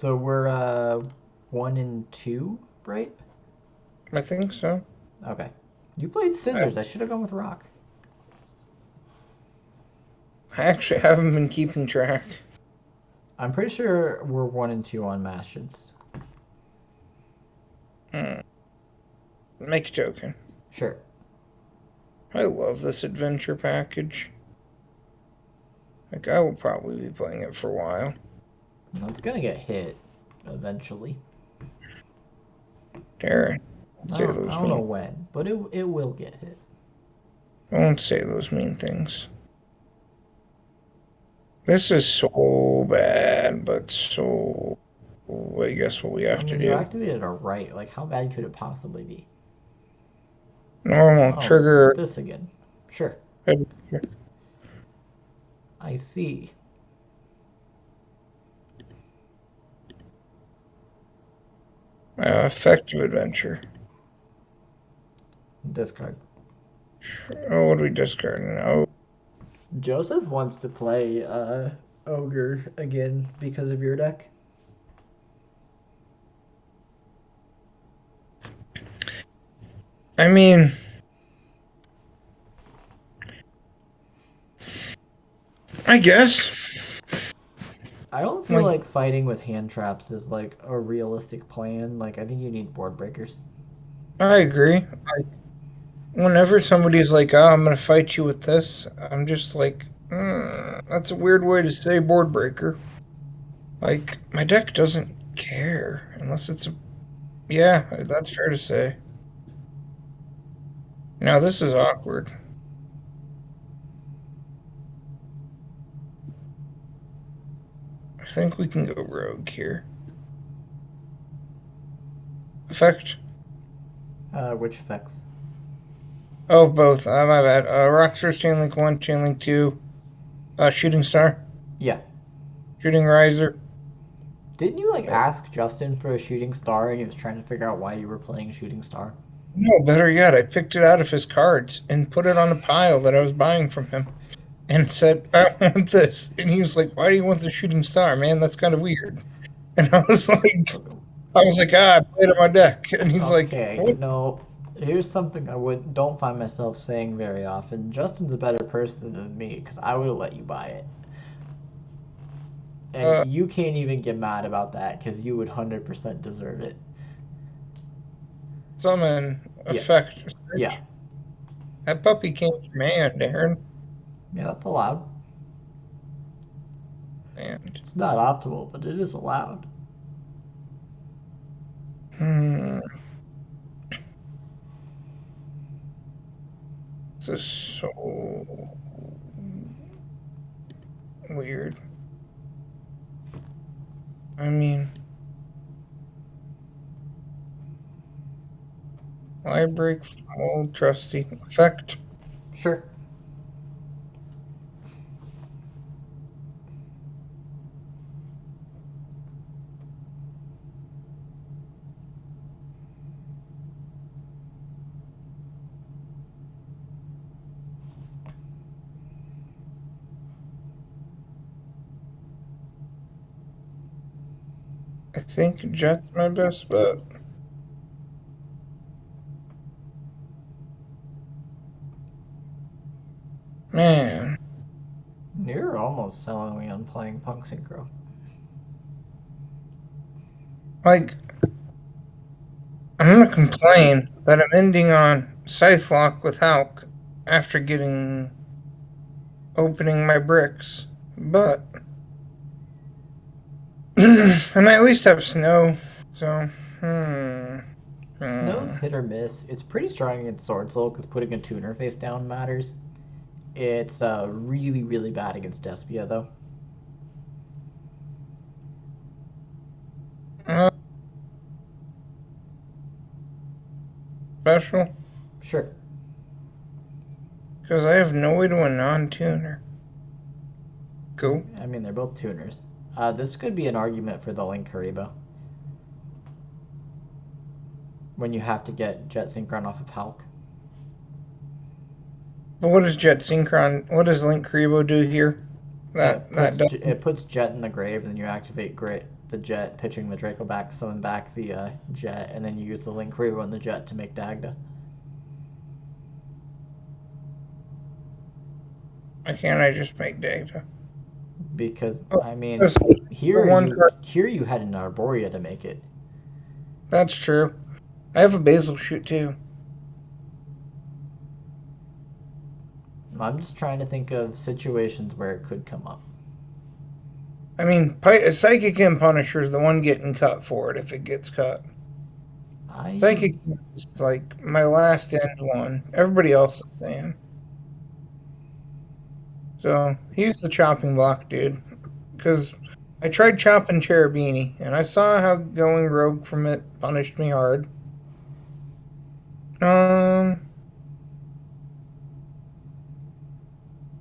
So we're 1 and 2, right? I think so. Okay. You played scissors. I should have gone with rock. I actually haven't been keeping track. I'm pretty sure we're 1 and 2 on Mashes. Make joking. Sure. I love this adventure package. Like, I will probably be playing it for a while. Well, it's gonna get hit eventually. Darren, I say don't, I those don't know mean. when, but it will get hit. I won't say those mean things. This is so bad, but so. I guess what we I have to mean, you do. activated a right. Like, how bad could it possibly be? Normal Oh, trigger. this again. Sure. I see. Effective adventure. Discard. Oh, what are we discarding? Oh, Joseph wants to play Ogre again because of your deck. I mean, I guess. I don't feel Like, like fighting with hand traps is like a realistic plan. Like, I think you need board breakers. I agree. Whenever somebody's like, "Oh, I'm gonna fight you with this," I'm just like, "That's a weird way to say board breaker." Like, my deck doesn't care unless it's a. Yeah, that's fair to say. Now this is awkward. I think we can go rogue here. Effect. Which effects? Oh, both. My bad. Rockstar Chainlink 1, Chainlink 2, Shooting Star, Yeah. Shooting Riser. Didn't you like Uh, ask Justin for a shooting star and he was trying to figure out why you were playing shooting star? no, better yet, I picked it out of his cards and put it on a pile that I was buying from him and said, I want this. And he was like, Why do you want the Shooting Star, man? That's kind of weird. And I played on my deck. And he's like, Okay, What? here's something I would don't find myself saying very often. Justin's a better person than me because I would have let you buy it, and Uh, you can't even get mad about that because you would 100% deserve it. Summon, Yeah, effect, yeah, search. That puppy came from hand, Aaron. yeah. That's allowed. And, It's not optimal, but it is allowed. hmm, this is so weird. I mean, library, old trusty effect. Sure. I think Jet's my best bet. Man, You're almost selling me on playing Punk Synchro. like, I'm gonna complain that I'm ending on Scythelock with Hulk after opening my bricks. But, and I at least have snow, so, hmm. Snow's hmm. hit or miss. It's pretty strong against Swordsoul because putting a tuner face down matters. It's really, really bad against Despia, though. Uh, special, Sure. because I have no way to a non-tuner. Cool. I mean, they're both tuners. This could be an argument for the Link Haribo when you have to get Jet Synchron off of Hulk. But what does Jet Synchron, what does Link Kuribo do here? That does. It puts Jet in the grave, and then you activate Grit the jet, pitching the Draco back, summon back the jet, and then you use the Link Reroll on the jet to make Dagda. Why can't I just make Dagda? Because Oh, I mean, that's here you had an Arborea to make it. That's true. I have a Basil Shoot too. I'm just trying to think of situations where it could come up. I mean, Psychic and Punisher is the one getting cut for it if it gets cut. Psychic is like my last end one. Everybody else is saying. So he's the chopping block, dude. Because I tried chopping Cherubini, and I saw how going rogue from it punished me hard. Why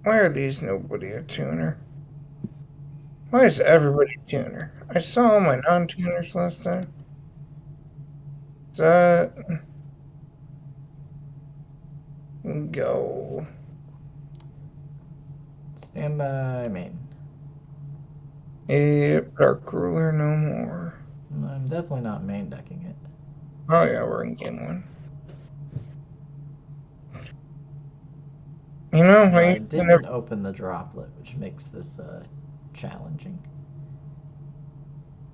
are these nobody a tuner? Why is everybody a tuner? I saw all my non-tuners last time. Is that... Go. Stand by main. Yep, Dark Ruler no more. I'm definitely not main decking it. Oh yeah, we're in game one. You know, I didn't open the droplet, which makes this challenging.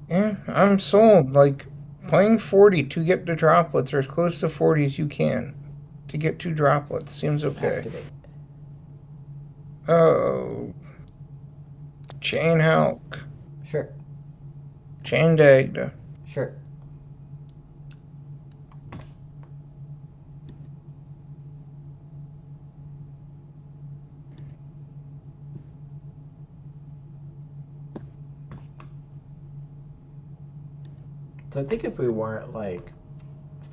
Yeah, I'm sold. Like, playing 40 to get the droplets or as close to 40 as you can to get 2 droplets seems okay. Activate. Oh. Chain Hulk. Sure. Chain Dagda. Sure. So I think if we weren't like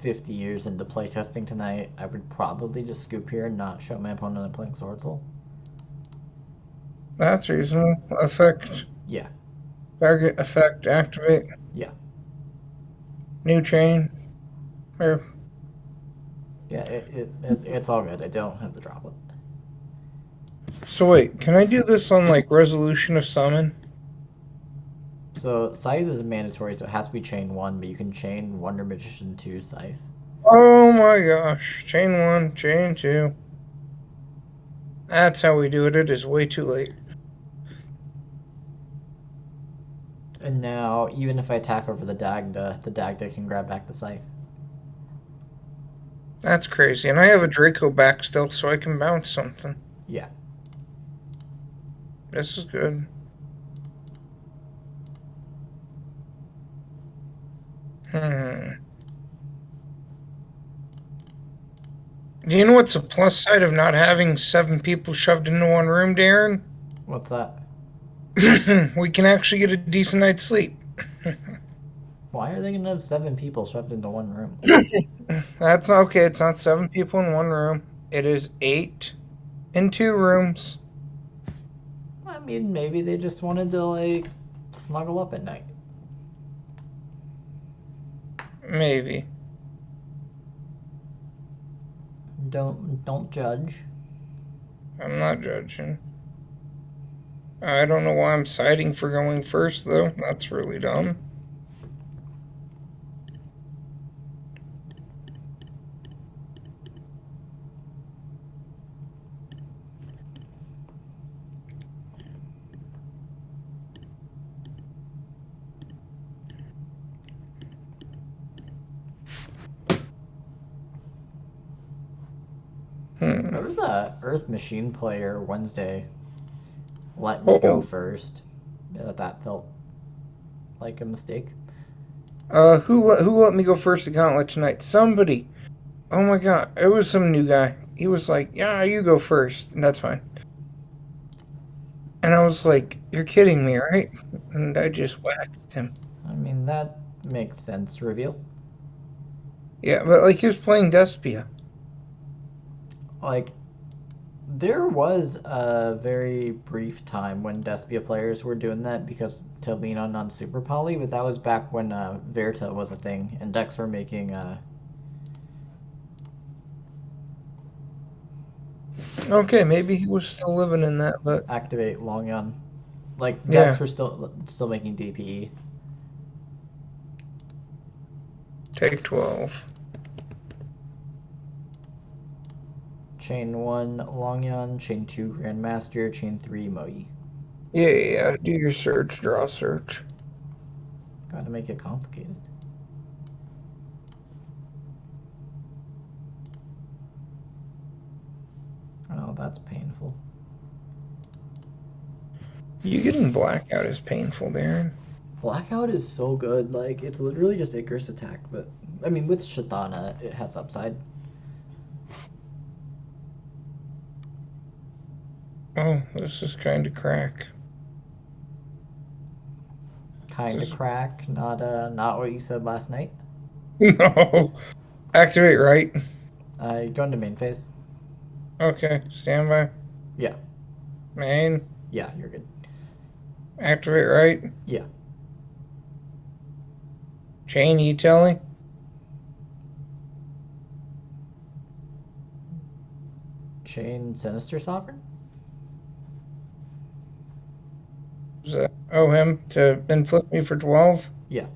50 years into playtesting tonight, I would probably just scoop here and not show my opponent I'm playing Swordsoul. That's reasonable. Effect. Yeah. Target effect activate. Yeah. New chain. Or Yeah, it's all good. I don't have the droplet. so wait, can I do this on like resolution of summon? So Scythe is mandatory, so it has to be chain 1, but you can chain Wonder Magician to Scythe. Oh my gosh. Chain 1, chain 2. That's how we do it. It is way too late. And now, even if I attack over the Dagda can grab back the Scythe. That's crazy. And I have a Draco back still, so I can bounce something. Yeah. This is good. Do you know what's the plus side of not having 7 people shoved into one room, Darren? What's that? We can actually get a decent night's sleep. Why are they going to have 7 people shoved into one room? That's okay. It's not 7 people in one room. It is 8 in 2 rooms. I mean, maybe they just wanted to, like, snuggle up at night. Maybe. Don't judge. I'm not judging. I don't know why I'm siding for going first, though. That's really dumb. There was a Earth Machine player Wednesday. Let me go first. Yeah, that felt like a mistake. Who let me go first the gauntlet tonight? Somebody. Oh my god, it was some new guy. He was like, "Yeah, you go first," and that's fine. And I was like, "You're kidding me, right?" And I just whacked him. I mean, that makes sense. Reveal. Yeah, but like he was playing Despia. Like, there was a very brief time when Despia players were doing that because to lean on non-super poly, but that was back when Verta was a thing and decks were making Okay, maybe he was still living in that, but activate long on. Like decks were still making DPE. Take 12. Chain 1, Longyan. Chain 2, Grandmaster. Chain 3, Moyi. Yeah. Do your search. Draw search. Gotta make it complicated. Oh, that's painful. You getting blackout is painful, Darren. Blackout is so good. Like, it's literally just Icarus attack, but I mean, with Shatana, it has upside. Oh, this is kind of crack. Kinda crack, not what you said last night. No. Activate right. Go into main phase. Okay, standby. Yeah, Main. yeah, you're good. Activate right. Yeah. Chain e-telling. Chain Sinister Sovereign? Oh, him to then flip me for 12? Yeah.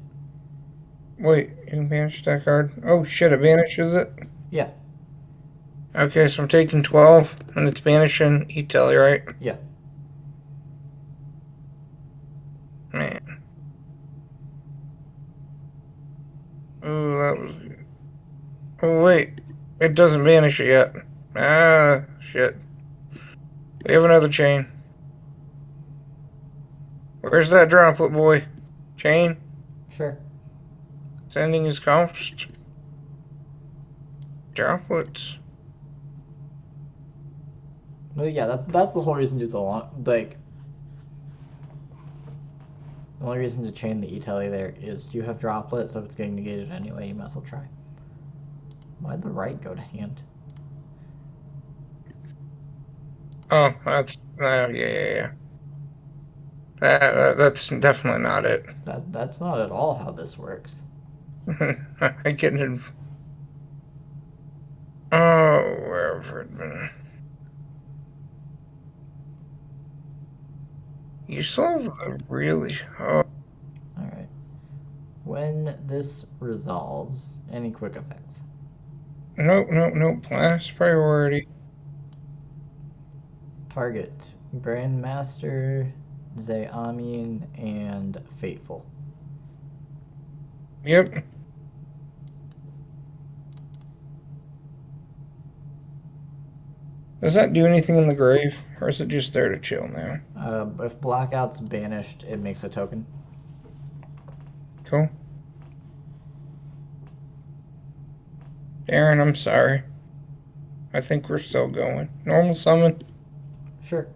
Wait, you can banish that card. Oh shit, it banishes it? Yeah. Okay, so I'm taking 12, and it's banishing e-telly, right? Yeah. Man. Ooh, that was... Oh, wait. It doesn't banish it yet. Ah, shit. We have another chain. Where's that droplet, boy? Chain? Sure. Sending his cost. Droplets. Well, yeah, that's the whole reason to do the the only reason to chain the e-telly there is you have droplet, so if it's getting negated anyway, you might as well try. Why'd the right go to hand? Oh, that's... yeah. That's definitely not it. That's not at all how this works. I get it. Oh, wherever it been. You solve the really... Oh, Alright. When this resolves, any quick effects? nope. Last priority. Target Grandmaster, Zeamin, and Fateful. Yep. Does that do anything in the grave? Or is it just there to chill now? If Blackout's banished, it makes a token. Cool. Aaron, I'm sorry. I think we're still going. Normal summon? Sure.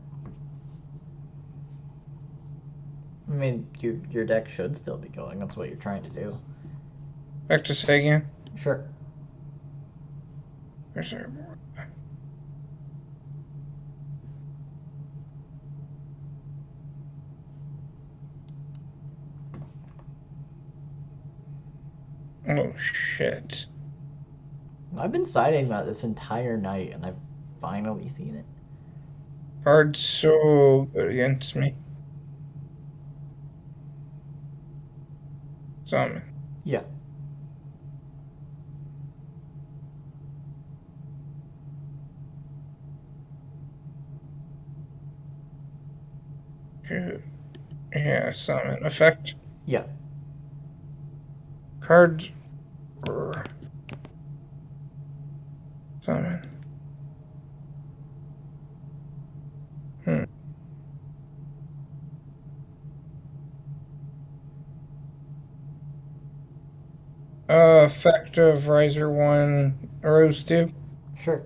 I mean, your deck should still be going. That's what you're trying to do. Back to say again? Sure. Where's our board? Oh, shit. I've been citing that this entire night, and I've finally seen it. Card's so good against me. Summon. Yeah. Shoot. Yeah, summon. Effect. Yeah. Cards. Summon. Hmm. Effect of Riser 1, Rose 2. Sure.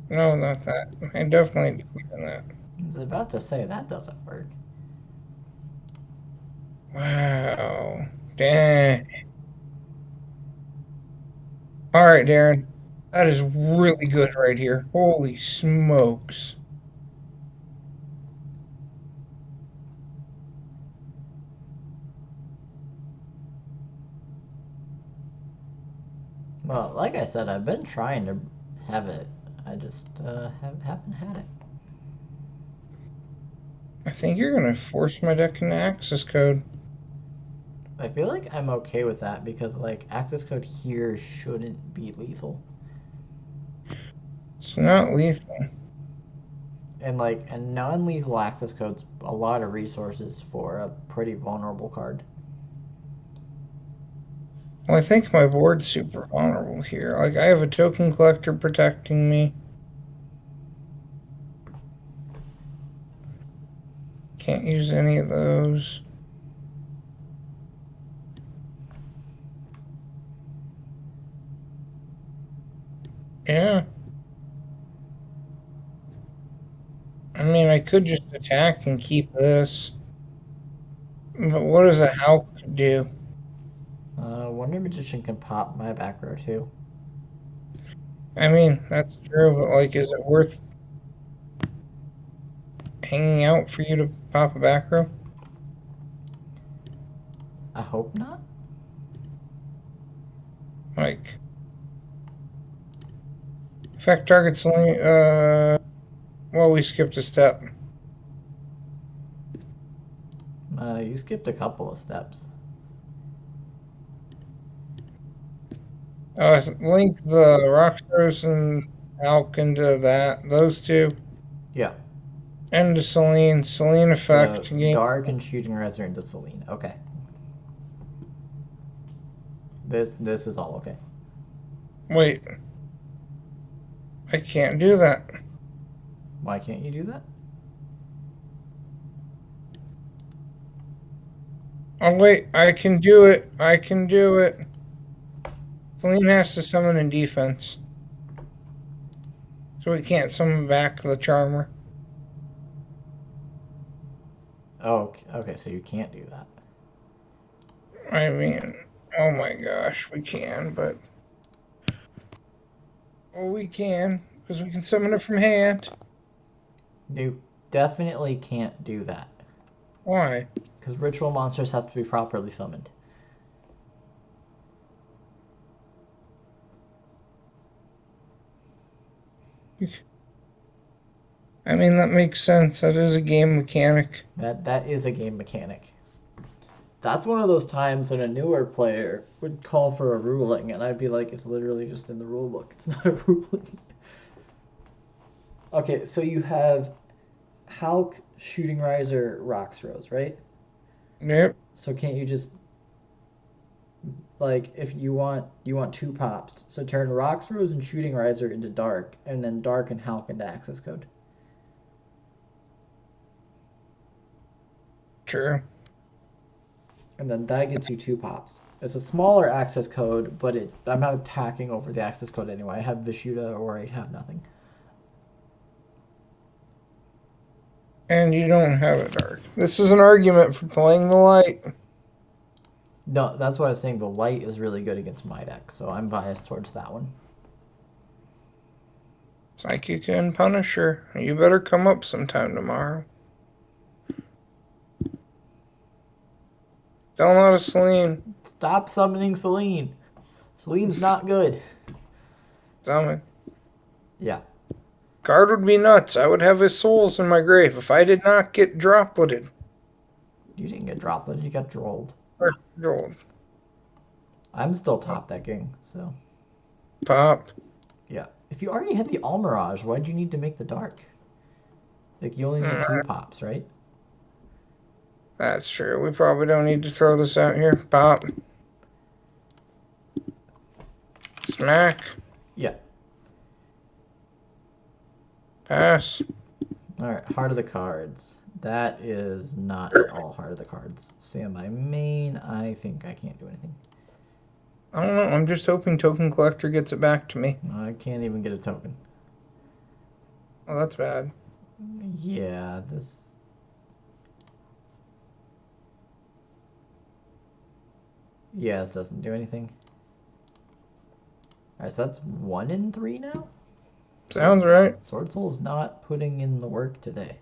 No, not that. I definitely decline that. I was about to say that doesn't work. Wow. Dang. Alright, Darren. That is really good right here. Holy smokes. Well, like I said, I've been trying to have it. I just haven't had it. I think you're gonna force my deck into access code. I feel like I'm okay with that because like access code here shouldn't be lethal. It's not lethal. And like a non-lethal access code's a lot of resources for a pretty vulnerable card. Well, I think my board's super vulnerable here. Like, I have a token collector protecting me. Can't use any of those. Yeah. I mean, I could just attack and keep this. But what does a Hulk do? Wonder Magician can pop my back row too. I mean, that's true, but like, is it worth hanging out for you to pop a back row? I hope not. Like, effect targets only, well, we skipped a step. You skipped a couple of steps. Link the Rockstars and Hulk into that, those two. Yeah. And to Celine. Celine So effect. Game. Dark and Shooting Razor into Celine. Okay. This is all okay. Wait. I can't do that. Why can't you do that? Oh, wait. I can do it. I can do it. Celine has to summon in defense. So we can't summon back the Charmer. Oh, okay. So you can't do that. I mean, oh my gosh, we can, but. Well, we can, because we can summon it from hand. You definitely can't do that. Why? Because ritual monsters have to be properly summoned. I mean, that makes sense. That is a game mechanic. That is a game mechanic. That's one of those times when a newer player would call for a ruling, and I'd be like, it's literally just in the rule book. It's not a ruling. Okay, so you have Hulk, Shooting Riser, Rocks Rose, right? Yep. So can't you just like if you want two pops, so turn Rocks Rose and Shooting Riser into Dark, and then Dark and Hulk into access code. True. And then that gets you two pops. It's a smaller access code, but I'm not attacking over the access code anyway. I have Vishuda or I have nothing. And you don't have a dark. This is an argument for playing the light. No, that's why I was saying the light is really good against my deck, so I'm biased towards that one. Psychic and Punisher. You better come up sometime tomorrow. Don't let us Celine. Stop summoning Celine. Celine's not good. Summon. Yeah. Card would be nuts. I would have his souls in my grave if I did not get dropleted. You didn't get droplet, you got drolled. Or rolled. I'm still top decking, so. Pop. Yeah. If you already had the Almirage, why'd you need to make the dark? Like, you only need two pops, right? That's true. We probably don't need to throw this out here. Pop. Smack. Yeah. Pass. Alright, Heart of the Cards. That is not at all Heart of the Cards. Standby main. I think I can't do anything. I don't know. I'm just hoping Token Collector gets it back to me. I can't even get a token. Oh, that's bad. Yeah, this... Yeah, this doesn't do anything. Alright, so that's 1 in 3 now? Sounds right. Swordsoul is not putting in the work today.